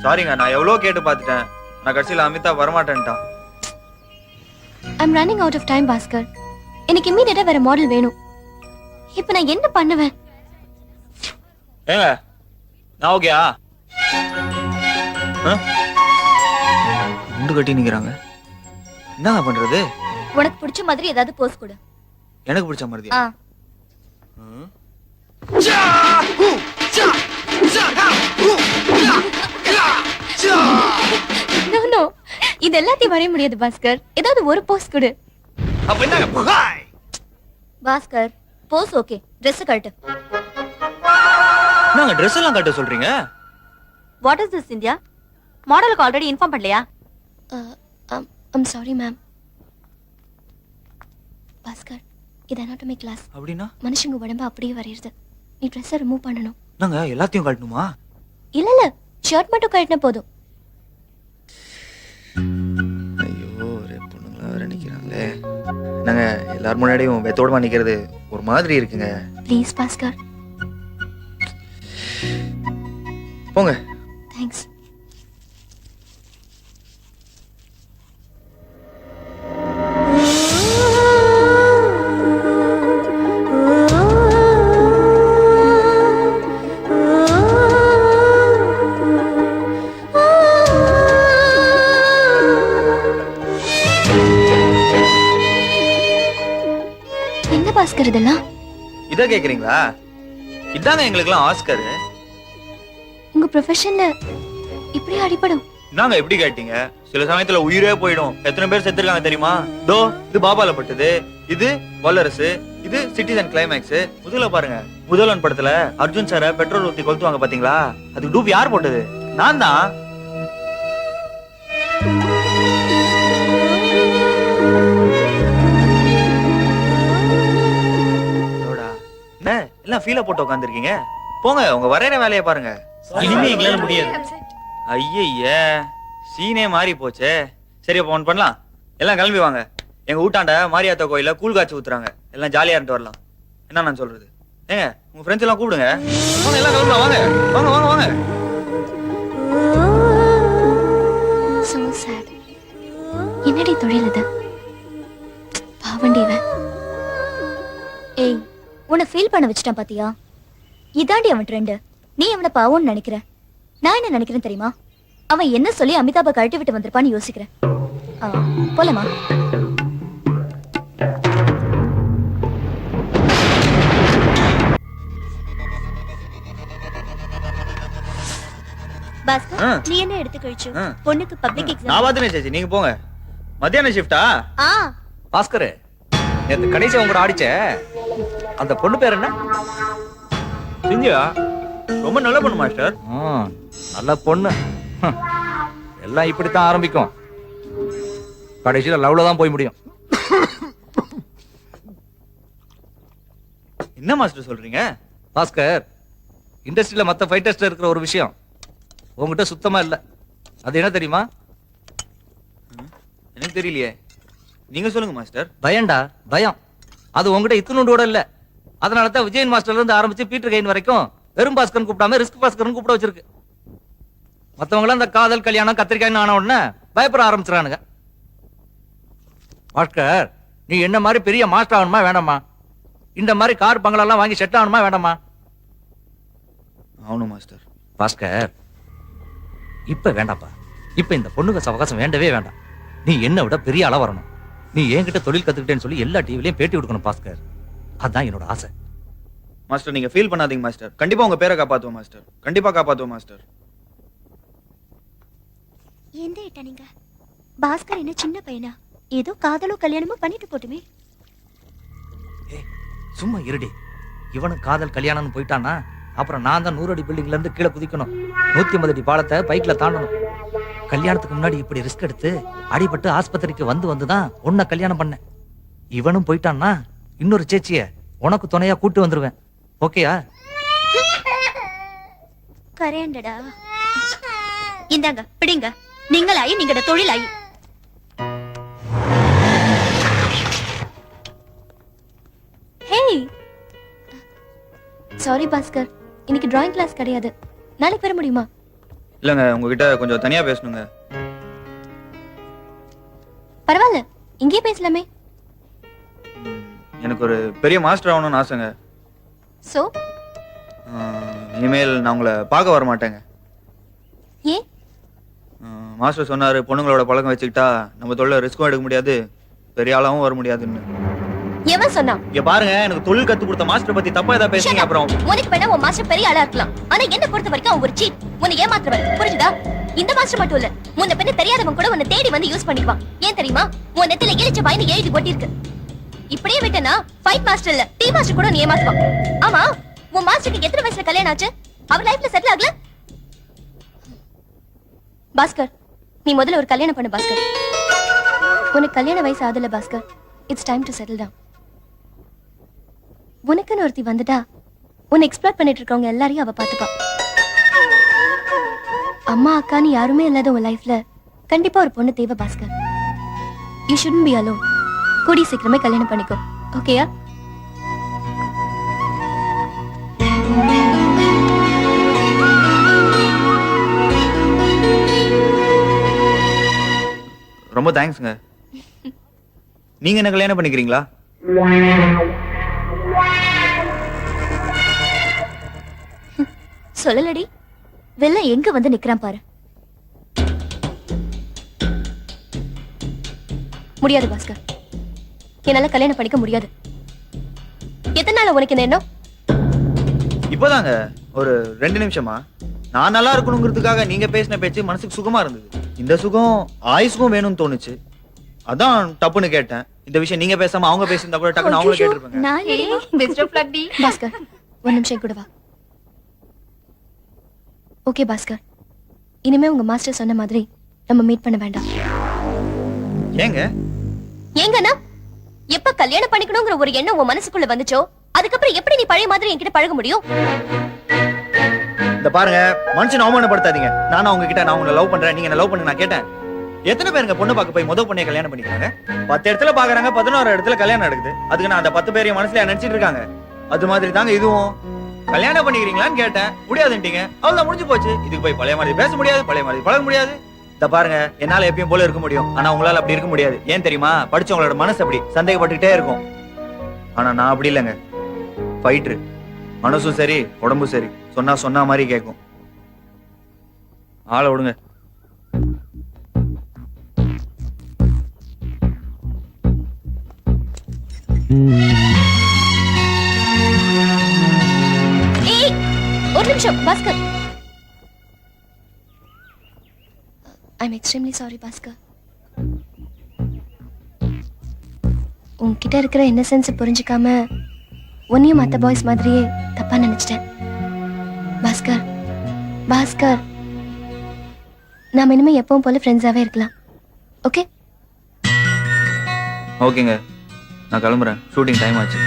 சாரிங்க, நான் எவ்வளோ கேட்டு பார்த்துட்டேன். நான் கடைசியில் அமிதா வரமாட்டேன்ட்டான். I'm running out of time Bhaskar. எனக்கு இம்மீடியட்டா வேற மாடல் வேணும். இப்போ நான் என்ன பண்ணுவேன்? ஏங்க நான் ஓகேயா? முண்டு கட்டி நிக்கிறாங்க. என்னங்க பண்றது? உனக்கு பிடிச்ச மாதிரி ஏதாவது போஸ் கொடு. எனக்கு பிடிச்ச மாதிரி. நோ நோ, இது எல்லாத்தையும் வரைய முடியாது பாஸ்கர். ஏதாவது ஒரு போஸ் கொடு. அப்ப என்னங்க? பாஸ்கர் போஸ் ஓகே, Dress கழட்டு. நாங்க Dress எல்லாம் கட்ட சொல்றீங்க? What is this India? மாடலுக்கு ஆல்ரெடி இன்ஃபார்ம் பண்ணலையா? I'm sorry ma'am. பாஸ்கர், இது அனாட்டமி கிளாஸ். அப்படினா மனுஷங்க உடம்ப அப்படியே வரையிறது. நீ Dress-ஐ ரிமூவ் பண்ணனும். நாங்க எல்லாத்தையும் கட்டணுமா? இல்ல இல்ல, ஷர்ட் மட்டும் கழட்டினா போதும். ஐயோ, ஒரே பொண்ணுங்களா வேற நிக்கிறாங்களே. நாங்க எல்லாரும் முன்னாடியும் வெத்தோடமா நிக்கிறது ஒரு மாதிரி இருக்குங்க. ப்ளீஸ் பாஸ்கர். போங்க. தேங்க்ஸ். என்ன பாஸ்கர் இதெல்லாம்? இத கேக்குறீங்களா? இதாங்க எங்களுக்குலாம் ஆஸ்கர். உங்க ப்ரொஃபஷன்ல இப்படி அடிபடும். நாங்க எப்படி கேட்டீங்க? சில சமயத்துல உயிரே போயிடும். எத்தனை பேர் செத்துருக்காங்க தெரியுமா? தோ இது பாபால பட்டது, இது வல்லரசு, இது சிட்டிசன் கிளைமேக்ஸ். முதல்ல பாருங்க, முதல்வன் படத்துல அர்ஜுன் சார பெட்ரோல் ஊத்தி கொளுத்துவாங்க பாத்தீங்களா? அது டூப் யார் போட்டது? நான் தான். என்ன எல்லாம் ஃபீல போட்டு உட்காந்துருக்கீங்க? போங்க, உங்க வரையற வேலையை பாருங்க. இனிமே எங்களால முடியாது. ஐய, சீனே மாறி போச்சே. சரி, அப்ப ஒன் பண்ணலாம். எல்லாம் கிளம்பி வாங்க. எங்க ஊட்டாண்ட மாரியாத்தா கோயில கூழ் காய்ச்சி ஊத்துறாங்க. எல்லாம் ஜாலியா இருந்துட்டு வரலாம். என்ன நான் சொல்றது? ஏங்க உங்க ஃப்ரெண்ட்ஸ் எல்லாம் கூப்பிடுங்க. வாங்க, எல்லாம் கிளம்பலாம். வாங்க வாங்க வாங்க வாங்க. So sad. என்னடி தொழில் இது? பாவண்டிவன். ஏய், உன்னை ஃபீல் பண்ண வச்சிட்டான் பாத்தியா? இதாண்டி அவன் ட்ரெண்ட். நீ அவனை பாவம்னு நினைக்கிற. நான் என்ன நினைக்கிறேன் தெரியுமா? அவன் என்ன சொல்லி அமிதாபை கழட்டி விட்டு வந்திருப்பான்னு யோசிக்கிறேன். போலமா? பாஸ்கர், நீ என்ன எடுத்து கழிச்சு? பொண்ணுக்கு பப்ளிக் எக்ஸாம். நான் பாத்துனே சேச்சி, நீங்க போங்க. மத்தியான ஷிஃப்டா? பாஸ்கர், நேத்து கடைசி உங்க ஆடிச்ச அந்த பொண்ணு பேர் என்ன? சிந்தியா. ரொம்ப நல்ல பொண்ணு மாஸ்டர். நல்ல பொண்ணு. எல்லாம் இப்படித்தான் ஆரம்பிக்கும். கடைசியில லவ்ல தான் போய் முடியும். என்ன மாஸ்டர் சொல்றீங்க? பாஸ்கர், இண்டஸ்ட்ரியில மத்த ஃபைட்டர்ஸ்ல இருக்கிற ஒரு விஷயம் உங்ககிட்ட சுத்தமா இல்ல. அது என்ன தெரியுமா? எனக்கு தெரியலையே. நீங்க சொல்லுங்க மாஸ்டர். பயம்டா, பயம். அது உங்ககிட்ட இத்தனோட இல்ல. அதனால தான் விஜயன் மாஸ்டர்ல இருந்து ஆரம்பிச்சு பீட்டர் கெயின் வரைக்கும் வெறும் பாஸ்கர் கூப்பிடாம ரிஸ்க் பாஸ்கர் கூப்பிட வச்சிருக்கு. மத்தவங்க எல்லாம் இந்த காதல் கல்யாணம் கத்திரிக்காய்னு ஆன உடனே பயப்பட ஆரம்பிச்சிடானுங்க. பாஸ்கர், நீ என்ன மாதிரி பெரிய மாஸ்டர் ஆகணுமா வேண்டாமா? இந்த மாதிரி கார் பங்களா எல்லாம் வாங்கி செட் ஆகணுமா வேண்டாமா? ஆகணும் மாஸ்டர். பாஸ்கர், இப்ப வேண்டாப்பா. இப்ப இந்த பொண்ணுக்கு அவகாசம் வேண்டவே வேண்டாம். நீ என்ன விட பெரிய அளவு வரணும். நீ என்கிட்ட தொழில் கத்துக்கிட்டேன்னு சொல்லி எல்லா டிவிலையும் பேட்டி கொடுக்கணும் பாஸ்கர். அதான் என்னோட ஆசை. மாஸ்டர், நீங்க ஃபீல் பண்ணாதீங்க மாஸ்டர். கண்டிப்பா உங்க பேரை காப்பாத்துவோம் மாஸ்டர். கண்டிப்பா காப்பாத்துவோம் மாஸ்டர். எந்த ஏட்டா நீங்க? பாஸ்கர் என்ன சின்ன பையனா? ஏதோ காதலோ கல்யாணமோ பண்ணிட்டு போட்டுமே. சும்மா இருடி. இவனும் காதல் கல்யாணம்னு போயிட்டானா அப்புறம் நான் தான் 100 அடி பில்டிங்ல இருந்து கீழே குதிக்கணும். 150 அடி பாலத்தை பைக்ல தாண்டணும். கல்யாணத்துக்கு முன்னாடி இப்படி ரிஸ்க் எடுத்து அடிபட்டு ஆஸ்பத்திரிக்கு வந்துதான் உன்னை கல்யாணம் பண்ண. இவனும் போயிட்டான்னா இன்னொரு சேச்சிய உனக்கு துணையா கூட்டு வந்துருவேன். ஓகேயா? கரேண்டடா. இந்தாங்க பிடிங்க. நீங்களாயி நீங்கட தொழிலாயி. ஹேய், சாரி பாஸ்கர், இன்னைக்கு டிராயிங் கிளாஸ் கிடையாது. நாளைக்கு வர முடியுமா? இல்லங்க உங்ககிட்ட கொஞ்சம் தனியா பேசணுங்க. பரவாயில்ல, இங்கேயே பேசலாமே. எனக்கு ஒரு பெரிய மாஸ்டர் ஆகணும்னு ஆசைங்க. சோ இனிமேல் நான் உங்களை பார்க்க வர மாட்டேங்க. ஏன்? மாஸ்டர் சொன்னாரு பொண்ணுங்களோட பழக்கம் வச்சுக்கிட்டா நம்ம தொழில ரிஸ்க்கும் எடுக்க முடியாது, பெரிய ஆளாவும் வர முடியாதுன்னு. எவன் சொன்னா? இங்க பாருங்க, எனக்கு தொழில் கத்து கொடுத்த மாஸ்டர் பத்தி தப்பா ஏதாவது பேசுறீங்க அப்புறம். உனக்கு வேணா உன் மாஸ்டர் பெரிய ஆளா இருக்கலாம், ஆனா என்ன பொறுத்த வரைக்கும் அவன் ஒரு சீட். உன்னை ஏமாத்துறவன், புரிஞ்சுதா? இந்த மாஸ்டர் மட்டும் இல்ல, முன்ன பின்ன தெரியாதவன் கூட உன்னை தேடி வந்து யூஸ் பண்ணிக்குவான். ஏன் தெரியுமா? உன் நெத்தில இழிச்ச வாயின்னு எழுதி கொட்டிருக்கு. இப்படியே விட்டனா ஃபைட் மாஸ்டர் இல்ல, டீ மாஸ்டர் கூட நீ ஏமாத்துவான். ஆமா, உன் மாஸ்டருக்கு எத்தனை வயசுல கல்யாணம் ஆச்சு? அவர் லைஃப்ல செட்டில் ஆகல? பாஸ்கர், நீ முதல்ல ஒரு கல்யாணம் பண்ணு பாஸ்கர். உனக்கு கல்யாண வயசு ஆகல Bhaskar. It's time to settle down. உனக்குன்னு ஒருத்தி வந்துட்டா உன்னை எக்ஸ்ப்ளோர் பண்ணிட்டு இருக்கவங்க எல்லாரையும் அவ பாத்துப்பா. அம்மா அக்கான்னு யாருமே இல்லாத உன் லைஃப்ல கண்டிப்பா ஒரு பொண்ணு தேவை Bhaskar. You shouldn't be alone. கூடி சீக்கிரமே கல்யாணம் பண்ணிக்கோ, ஓகேயா? ரொம்ப தேங்க்ஸ்ங்க. நீங்க என்ன கல்யாணம் பண்ணிக்கிறீங்களா? சொல்லலடி, வெள்ள எங்க வந்து நிக்கிறான் பாரு. முடியாது பாஸ்கர், என்னால கல்யாணம் பண்ணிக்க முடியாது. எத்தனை நாள் உனக்கு இந்த எண்ணம்? இப்போதாங்க ஒரு 2 நிமிஷமா. நான் நல்லா இருக்கணுங்கிறதுக்காக நீங்க பேசின பேச்சு மனசுக்கு சுகமா இருந்தது. இந்த சுகம் ஆயுசுக்கும் வேணும்னு தோணுச்சு, அதான் டப்புன்னு கேட்டேன். இந்த விஷயம் நீங்க பேசாம அவங்க பேசியிருந்தா கூட டக்குன்னு அவங்கள கேட்டிருப்பாங்க. பாஸ்கர், ஒரு நிமிஷம் கூட வா. ஓகே பாஸ்கர், இனிமே உங்க மாஸ்டர் சொன்ன மாதிரி நம்ம மீட் பண்ண வேண்டாம். ஏங்க? ஏங்கண்ணா, எப்ப கல்யாணம் பண்ணிக்கணுங்கிற ஒரு எண்ணம் உன் மனசுக்குள்ள வந்துச்சோ அதுக்கப்புறம் எப்படி நீ பழைய மாதிரி என்கிட்ட பழக முடியும்? இந்த பாருங்க, மனுஷன் அவமானப்படுத்தாதீங்க. நானும் அவங்க கிட்ட நான் உங்களை லவ் பண்றேன், நீங்க என்ன லவ் பண்ண நான் கேட்டேன். எத்தனை பேருங்க பொண்ணு பார்க்க போய் முதல் பொண்ணை கல்யாணம் பண்ணிக்கிறாங்க? 10 இடத்துல பாக்குறாங்க, 11 இடத்துல கல்யாணம் நடக்குது. அதுக்கு நான் அந்த 10 பேரையும் மனசுல நினைச்சிட்டு இருக்காங்க. அது மாதிரி தாங்க இதுவும். கல்யாணம் பண்ணிக்கிறீங்களான்னு கேட்டேன், முடியாதுன்ட்டீங்க. அவ்வளவுதான், முடிஞ்சு போச்சு. இதுக்கு போய் பழைய மாதிரி பேச முடியாது, பழைய மாதிரி பழக முடியாது. இந்த பாருங்க, என்னால எப்பயும் போல இருக்க முடியும், ஆனா உங்களால அப்படி இருக்க முடியாது. ஏன் தெரியுமா? படிச்சவங்களோட மனசு அப்படி சந்தேகப்பட்டுக்கிட்டே இருக்கும். ஆனா நான் அப்படி இல்லைங்க, ஃபைட்டர். மனசும் சரி உடம்பும் சரி, சொன்னா மாதிரி கேட்கும். ஆளை விடுங்க. ஏய், ஒரு நிமிஷம் Bhaskar. I am extremely sorry Bhaskar. உன்கிட்ட இருக்கிற இன்னசென்ஸ் புரிஞ்சுக்காம உன்னையும் மற்ற பாய்ஸ் மாதிரியே தப்பா நினைச்சிட்டேன். பாஸ்கர், பாஸ்கர், நாம இனிமே எப்பவும் போல ஃப்ரெண்ட்ஸாவே இருக்கலாம், ஓகே? ஓகேங்க, நான் கிளம்புறேன். ஷூட்டிங் டைம் ஆச்சு.